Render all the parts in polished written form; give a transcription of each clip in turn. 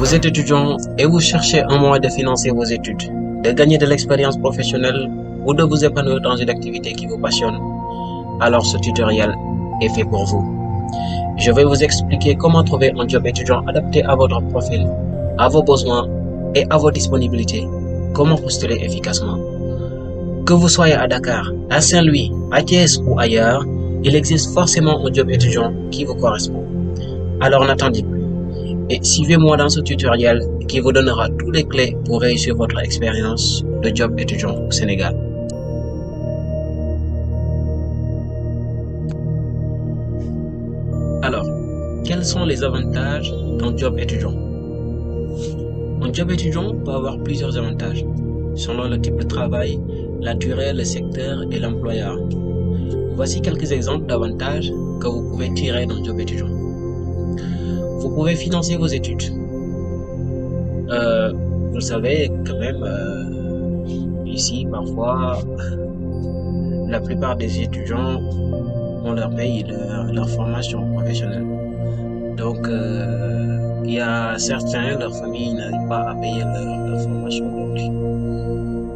Vous êtes étudiant et vous cherchez un moyen de financer vos études, de gagner de l'expérience professionnelle ou de vous épanouir dans une activité qui vous passionne. Alors ce tutoriel est fait pour vous. Je vais vous expliquer comment trouver un job étudiant adapté à votre profil, à vos besoins et à vos disponibilités. Comment postuler efficacement. Que vous soyez à Dakar, à Saint-Louis, à Thiès ou ailleurs, il existe forcément un job étudiant qui vous correspond. Alors n'attendez plus et suivez-moi dans ce tutoriel qui vous donnera toutes les clés pour réussir votre expérience de job étudiant au Sénégal. Alors, quels sont les avantages d'un job étudiant? Un job étudiant peut avoir plusieurs avantages, selon le type de travail, la durée, le secteur et l'employeur. Voici quelques exemples d'avantages que vous pouvez tirer d'un job étudiant. Vous pouvez financer vos études. Vous le savez quand même, ici parfois, la plupart des étudiants, on leur paye leur formation professionnelle. Donc, il y a certains, leur famille n'arrive pas à payer leur formation. Donc,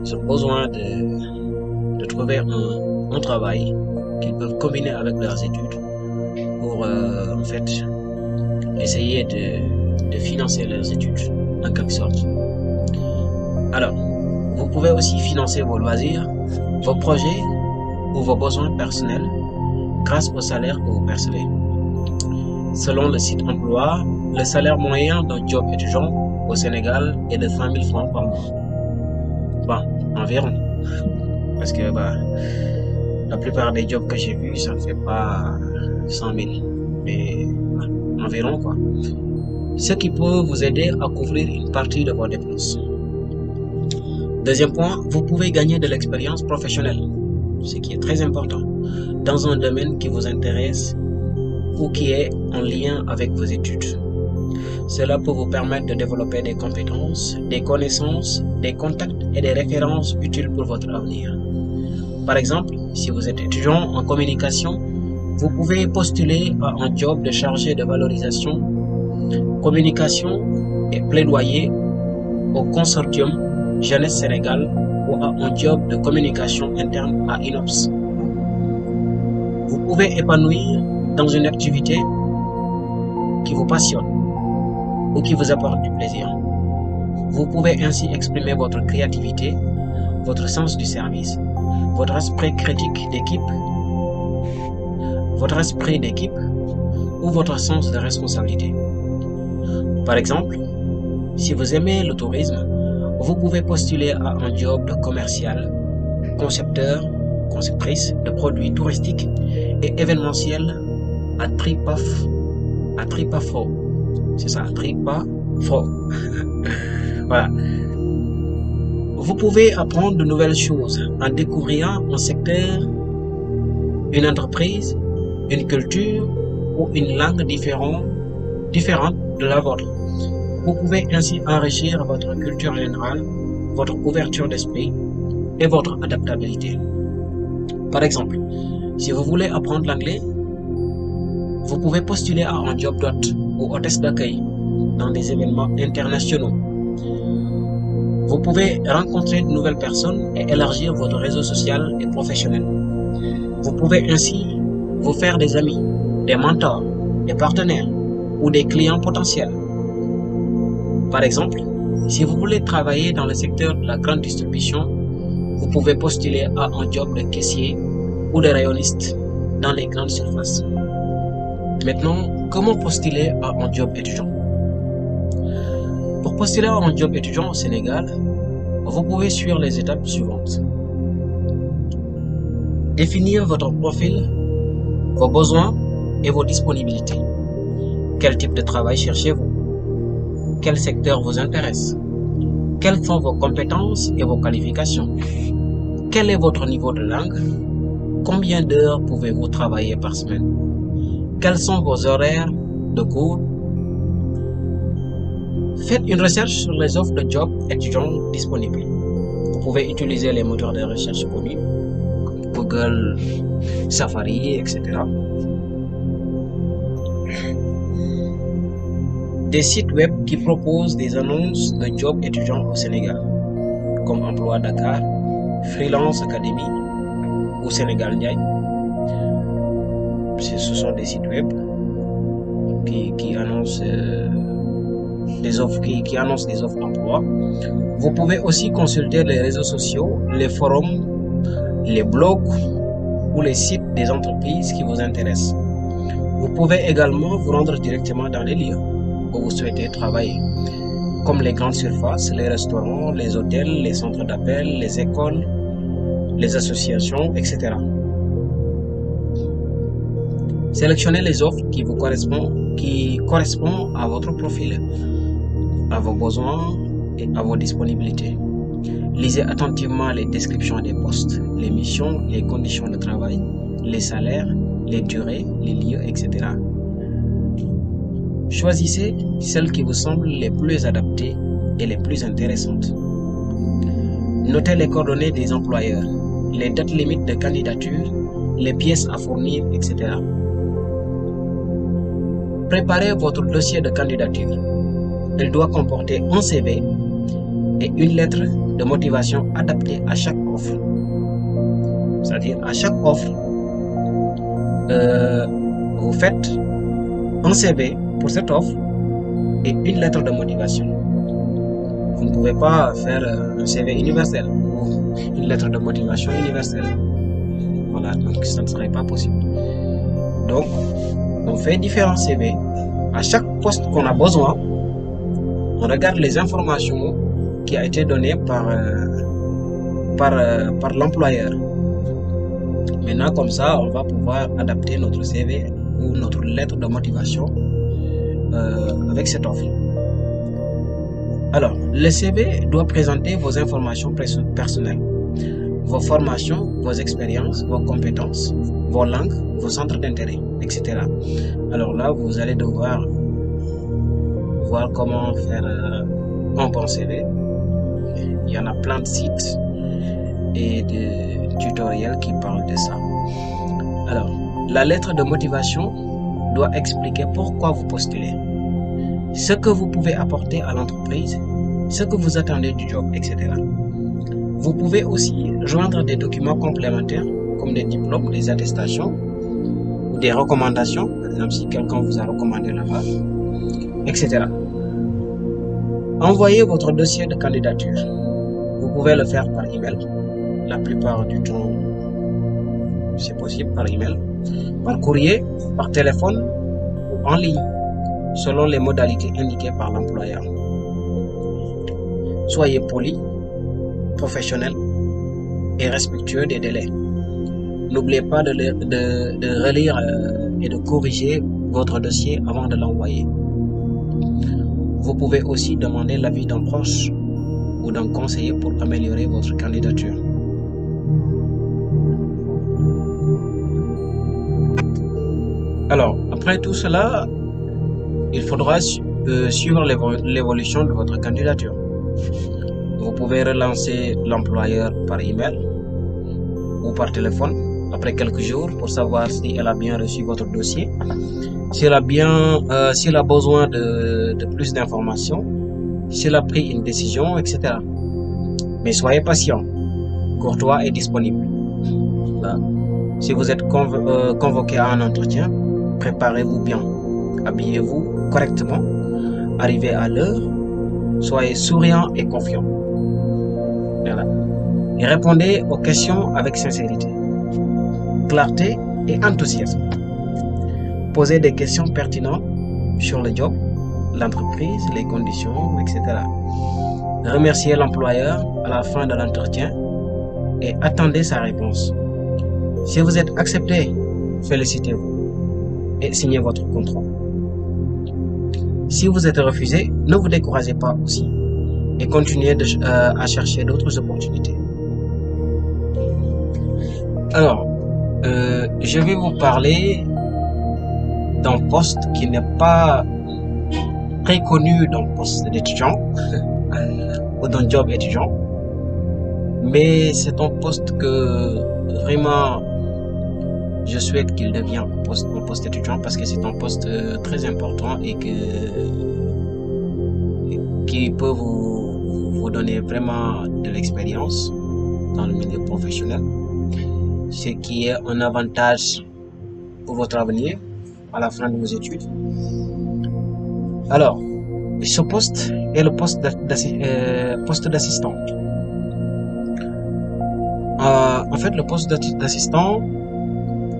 ils ont besoin de trouver un travail qu'ils peuvent combiner avec leurs études pour, en fait, essayer de financer leurs études en quelque sorte. Alors, vous pouvez aussi financer vos loisirs, vos projets ou vos besoins personnels grâce au salaire que vous percevez. Selon le site emploi, le salaire moyen d'un job étudiant au Sénégal est de 100 000 francs par mois. Bon, environ. Parce que la plupart des jobs que j'ai vus, ça ne fait pas 100 000. Mais environ quoi. Ce qui peut vous aider à couvrir une partie de vos dépenses. Deuxième point, vous pouvez gagner de l'expérience professionnelle, ce qui est très important, dans un domaine qui vous intéresse ou qui est en lien avec vos études. Cela peut vous permettre de développer des compétences, des connaissances, des contacts et des références utiles pour votre avenir. Par exemple, si vous êtes étudiant en communication, vous pouvez postuler à un job de chargé de valorisation, communication et plaidoyer au consortium Jeunesse Sénégal ou à un job de communication interne à INOPS. Vous pouvez épanouir dans une activité qui vous passionne ou qui vous apporte du plaisir. Vous pouvez ainsi exprimer votre créativité, votre sens du service, votre esprit critique d'équipe, ou votre sens de responsabilité. Par exemple, si vous aimez le tourisme, vous pouvez postuler à un job de commercial, concepteur, conceptrice de produits touristiques et événementiels à Tripafro. C'est ça, Tripafro. Voilà. Vous pouvez apprendre de nouvelles choses en découvrant un secteur, une entreprise, une culture ou une langue différente de la vôtre. Vous pouvez ainsi enrichir votre culture générale, votre ouverture d'esprit et votre adaptabilité. Par exemple, si vous voulez apprendre l'anglais, vous pouvez postuler à un job d'hôte ou hôtesse d'accueil dans des événements internationaux. Vous pouvez rencontrer de nouvelles personnes et élargir votre réseau social et professionnel. Vous pouvez ainsi vous faire des amis, des mentors, des partenaires ou des clients potentiels. Par exemple, si vous voulez travailler dans le secteur de la grande distribution, vous pouvez postuler à un job de caissier ou de rayonniste dans les grandes surfaces. Maintenant, comment postuler à un job étudiant? Pour postuler à un job étudiant au Sénégal, vous pouvez suivre les étapes suivantes. Définir votre profil, vos besoins et vos disponibilités. Quel type de travail cherchez-vous? Quel secteur vous intéresse? Quelles sont vos compétences et vos qualifications? Quel est votre niveau de langue? Combien d'heures pouvez-vous travailler par semaine? Quels sont vos horaires de cours? Faites une recherche sur les offres de job étudiants disponibles. Vous pouvez utiliser les moteurs de recherche connus, comme Google, Safari, etc. des sites web qui proposent des annonces de jobs étudiants au Sénégal, comme Emploi Dakar, Freelance Academy ou Sénégal Ndiaye. Ce sont des sites web qui annoncent des offres, qui annoncent des offres d'emploi. Vous pouvez aussi consulter les réseaux sociaux, les forums, les blogs ou les sites des entreprises qui vous intéressent. Vous pouvez également vous rendre directement dans les lieux où vous souhaitez travailler, comme les grandes surfaces, les restaurants, les hôtels, les centres d'appel, les écoles, les associations, etc. Sélectionnez les offres qui correspondent à votre profil, à vos besoins et à vos disponibilités. Lisez attentivement les descriptions des postes, les missions, les conditions de travail, les salaires, les durées, les lieux, etc. Choisissez celles qui vous semblent les plus adaptées et les plus intéressantes. Notez les coordonnées des employeurs, les dates limites de candidature, les pièces à fournir, etc. Préparez votre dossier de candidature. Il doit comporter un CV et une lettre de motivation adaptée à chaque offre. C'est-à-dire, à chaque offre, vous faites un CV pour cette offre et une lettre de motivation. Vous ne pouvez pas faire un CV universel ou une lettre de motivation universelle. Voilà, donc ça ne serait pas possible. Donc, on fait différents CV. À chaque poste qu'on a besoin, on regarde les informations qui a été données par l'employeur. Maintenant, comme ça, on va pouvoir adapter notre CV ou notre lettre de motivation avec cette offre. Alors, le CV doit présenter vos informations personnelles, vos formations, vos expériences, vos compétences, vos langues, vos centres d'intérêt, etc. Alors là, vous allez devoir voir comment faire un bon CV. Il y en a plein de sites et de tutoriels qui parlent de ça. Alors, la lettre de motivation doit expliquer pourquoi vous postulez, ce que vous pouvez apporter à l'entreprise, ce que vous attendez du job, etc. Vous pouvez aussi joindre des documents complémentaires comme des diplômes, des attestations ou des recommandations, par exemple si quelqu'un vous a recommandé là-bas, etc. Envoyez votre dossier de candidature. Vous pouvez le faire par email. La plupart du temps, c'est possible par email, par courrier, par téléphone ou en ligne, selon les modalités indiquées par l'employeur. Soyez poli, professionnel et respectueux des délais. N'oubliez pas de relire et de corriger votre dossier avant de l'envoyer. Vous pouvez aussi demander l'avis d'un proche ou d'un conseiller pour améliorer votre candidature. Alors, après tout cela, il faudra suivre l'évolution de votre candidature. Vous pouvez relancer l'employeur par email ou par téléphone après quelques jours pour savoir si elle a bien reçu votre dossier, s'il a besoin de plus d'informations, s'il a pris une décision, etc. Mais soyez patient, courtois et disponible. Voilà. Si vous êtes convoqué à un entretien, préparez-vous bien, habillez-vous correctement, arrivez à l'heure, soyez souriant et confiant. Voilà. Et répondez aux questions avec sincérité, clarté et enthousiasme. Posez des questions pertinentes sur le job, l'entreprise, les conditions, etc. Remerciez l'employeur à la fin de l'entretien et attendez sa réponse. Si vous êtes accepté, félicitez-vous et signez votre contrat. Si vous êtes refusé, ne vous découragez pas aussi et continuez à chercher d'autres opportunités. Alors, je vais vous parler d'un poste qui n'est pas très connu d'un poste d'étudiant ou d'un job étudiant, mais c'est un poste que vraiment je souhaite qu'il devienne un poste étudiant parce que c'est un poste très important et que qui peut vous donner vraiment de l'expérience dans le milieu professionnel, ce qui est un avantage pour votre avenir à la fin de vos études. Alors, ce poste est le poste d'assistant. En fait, le poste d'assistant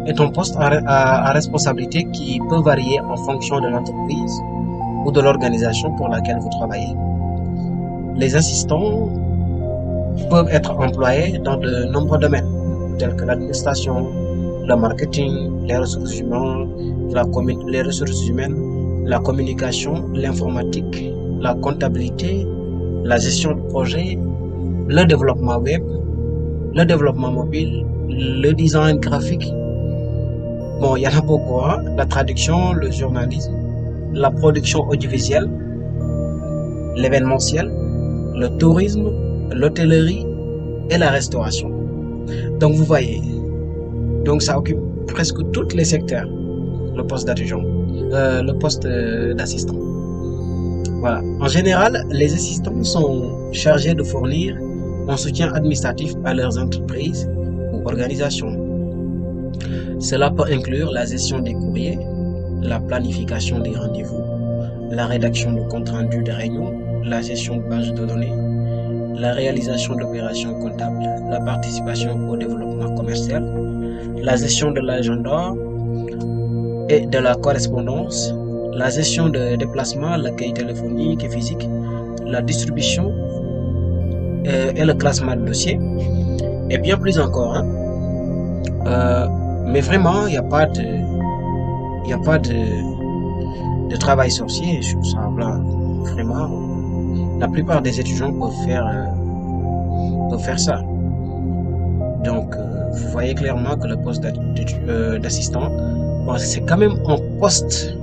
est un poste à responsabilité qui peut varier en fonction de l'entreprise ou de l'organisation pour laquelle vous travaillez. Les assistants peuvent être employés dans de nombreux domaines, tels que l'administration, le marketing, les ressources humaines, la communication, l'informatique, la comptabilité, la gestion de projet, le développement web, le développement mobile, le design graphique. Bon, il y en a beaucoup, hein? La traduction, le journalisme, la production audiovisuelle, l'événementiel, le tourisme, l'hôtellerie et la restauration. Donc vous voyez, donc ça occupe presque tous les secteurs, le poste d'assistant. Voilà. En général, les assistants sont chargés de fournir un soutien administratif à leurs entreprises ou organisations. Cela peut inclure la gestion des courriers, la planification des rendez-vous, la rédaction de comptes rendus de réunions, la gestion de bases de données, la réalisation d'opérations comptables, la participation au développement commercial, la gestion de l'agenda et de la correspondance, la gestion de déplacements, l'accueil téléphonique et physique, la distribution et le classement de dossiers, et bien plus encore. Hein. Mais vraiment, il n'y a pas de travail sorcier sur ça. Vraiment, la plupart des étudiants peuvent faire ça. Donc, vous voyez clairement que le poste d'assistant, bon, c'est quand même un poste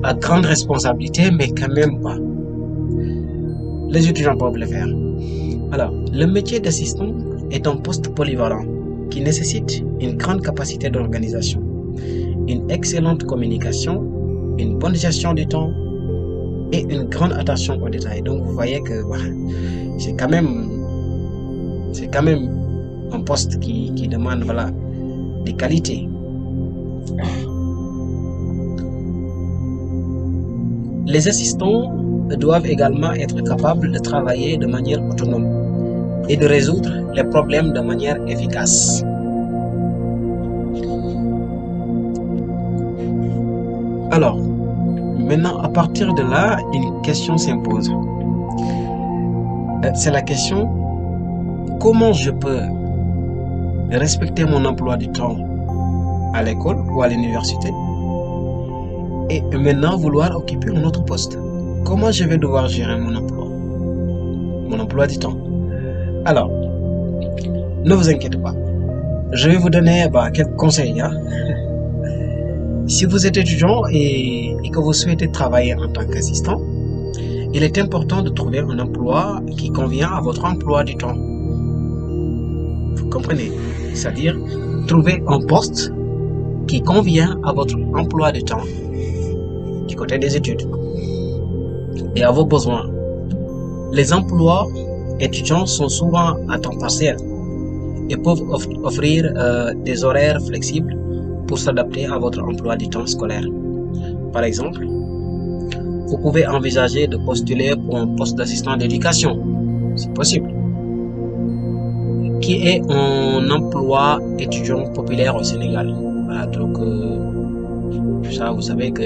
à grande responsabilité, mais quand même pas. Les étudiants peuvent le faire. Alors, le métier d'assistant est un poste polyvalent qui nécessite une grande capacité d'organisation, une excellente communication, une bonne gestion du temps et une grande attention aux détails. Donc, vous voyez que c'est quand même un poste qui demande des qualités. Les assistants doivent également être capables de travailler de manière autonome et de résoudre les problèmes de manière efficace. Alors, maintenant, à partir de là, une question s'impose. C'est la question: comment je peux respecter mon emploi du temps à l'école ou à l'université et maintenant vouloir occuper un autre poste? Comment je vais devoir gérer mon emploi du temps? Alors, ne vous inquiétez pas. Je vais vous donner quelques conseils. Hein. Si vous êtes étudiant et que vous souhaitez travailler en tant qu'assistant, il est important de trouver un emploi qui convient à votre emploi du temps. Vous comprenez? C'est-à-dire trouver un poste qui convient à votre emploi du temps du côté des études et à vos besoins. Les emplois étudiants sont souvent à temps partiel et peuvent offrir des horaires flexibles pour s'adapter à votre emploi du temps scolaire. Par exemple, vous pouvez envisager de postuler pour un poste d'assistant d'éducation, c'est possible, qui est un emploi étudiant populaire au Sénégal. Voilà, donc ça, vous savez que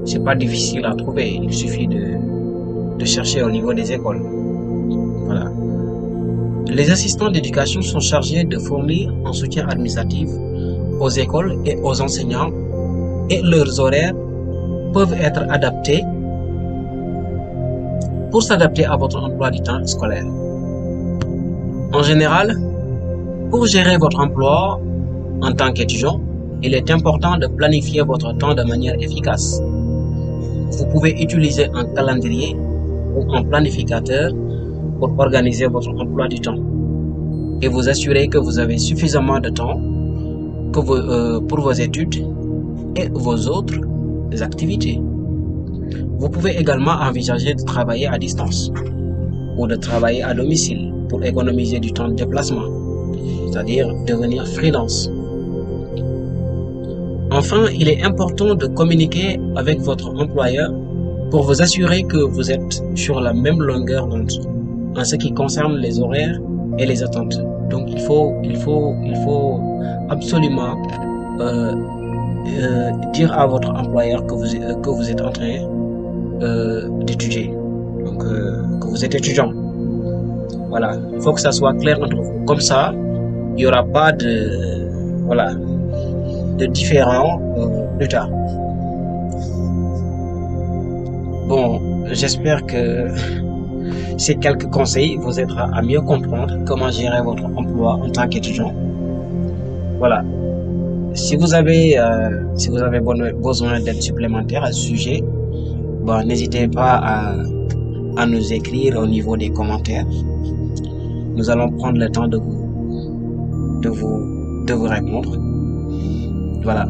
c'est pas difficile à trouver, il suffit de chercher au niveau des écoles. Voilà. Les assistants d'éducation sont chargés de fournir un soutien administratif aux écoles et aux enseignants, et leurs horaires peuvent être adaptés pour s'adapter à votre emploi du temps scolaire. En général, pour gérer votre emploi en tant qu'étudiant, il est important de planifier votre temps de manière efficace. Vous pouvez utiliser un calendrier ou un planificateur pour organiser votre emploi du temps et vous assurer que vous avez suffisamment de temps pour vos études et vos autres activités. Vous pouvez également envisager de travailler à distance ou de travailler à domicile pour économiser du temps de déplacement, c'est-à-dire devenir freelance. Enfin, il est important de communiquer avec votre employeur pour vous assurer que vous êtes sur la même longueur d'onde en ce qui concerne les horaires et les attentes. Donc, il faut absolument dire à votre employeur que vous êtes en train d'étudier, donc que vous êtes étudiant. Voilà, il faut que ça soit clair entre vous. Comme ça, il n'y aura pas de différents plus tard. Bon, j'espère que ces quelques conseils vous aideront à mieux comprendre comment gérer votre emploi en tant qu'étudiant. Voilà. Si vous avez besoin d'aide supplémentaire à ce sujet, bon, n'hésitez pas à nous écrire au niveau des commentaires. Nous allons prendre le temps de vous répondre. Voilà.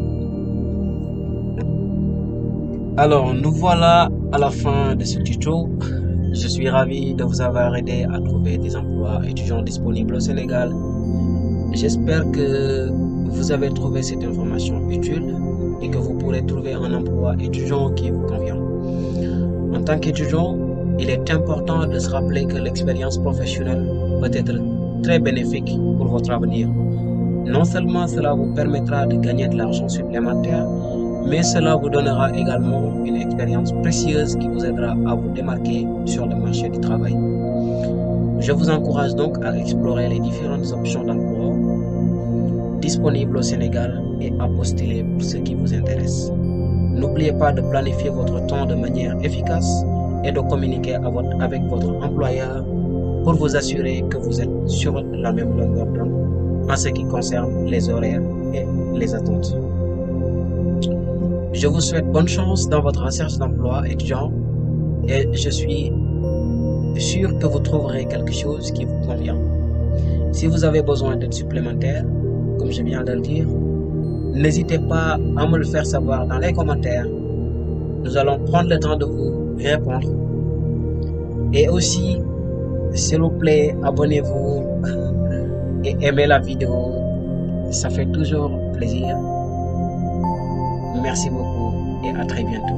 Alors, nous voilà à la fin de ce tuto. Je suis ravi de vous avoir aidé à trouver des emplois étudiants disponibles au Sénégal. J'espère que vous avez trouvé cette information utile et que vous pourrez trouver un emploi étudiant qui vous convient. En tant qu'étudiant, il est important de se rappeler que l'expérience professionnelle peut être très bénéfique pour votre avenir. Non seulement cela vous permettra de gagner de l'argent supplémentaire, mais cela vous donnera également une expérience précieuse qui vous aidera à vous démarquer sur le marché du travail. Je vous encourage donc à explorer les différentes options d'emploi disponibles au Sénégal et à postuler pour ce qui vous intéresse. N'oubliez pas de planifier votre temps de manière efficace et de communiquer avec votre employeur pour vous assurer que vous êtes sur la même longueur d'onde en ce qui concerne les horaires et les attentes. Je vous souhaite bonne chance dans votre recherche d'emploi étudiant et je suis sûr que vous trouverez quelque chose qui vous convient. Si vous avez besoin d'aide supplémentaire, comme je viens de le dire, n'hésitez pas à me le faire savoir dans les commentaires. Nous allons prendre le temps de vous répondre. Et aussi, s'il vous plaît, abonnez-vous et aimez la vidéo. Ça fait toujours plaisir. Merci beaucoup et à très bientôt.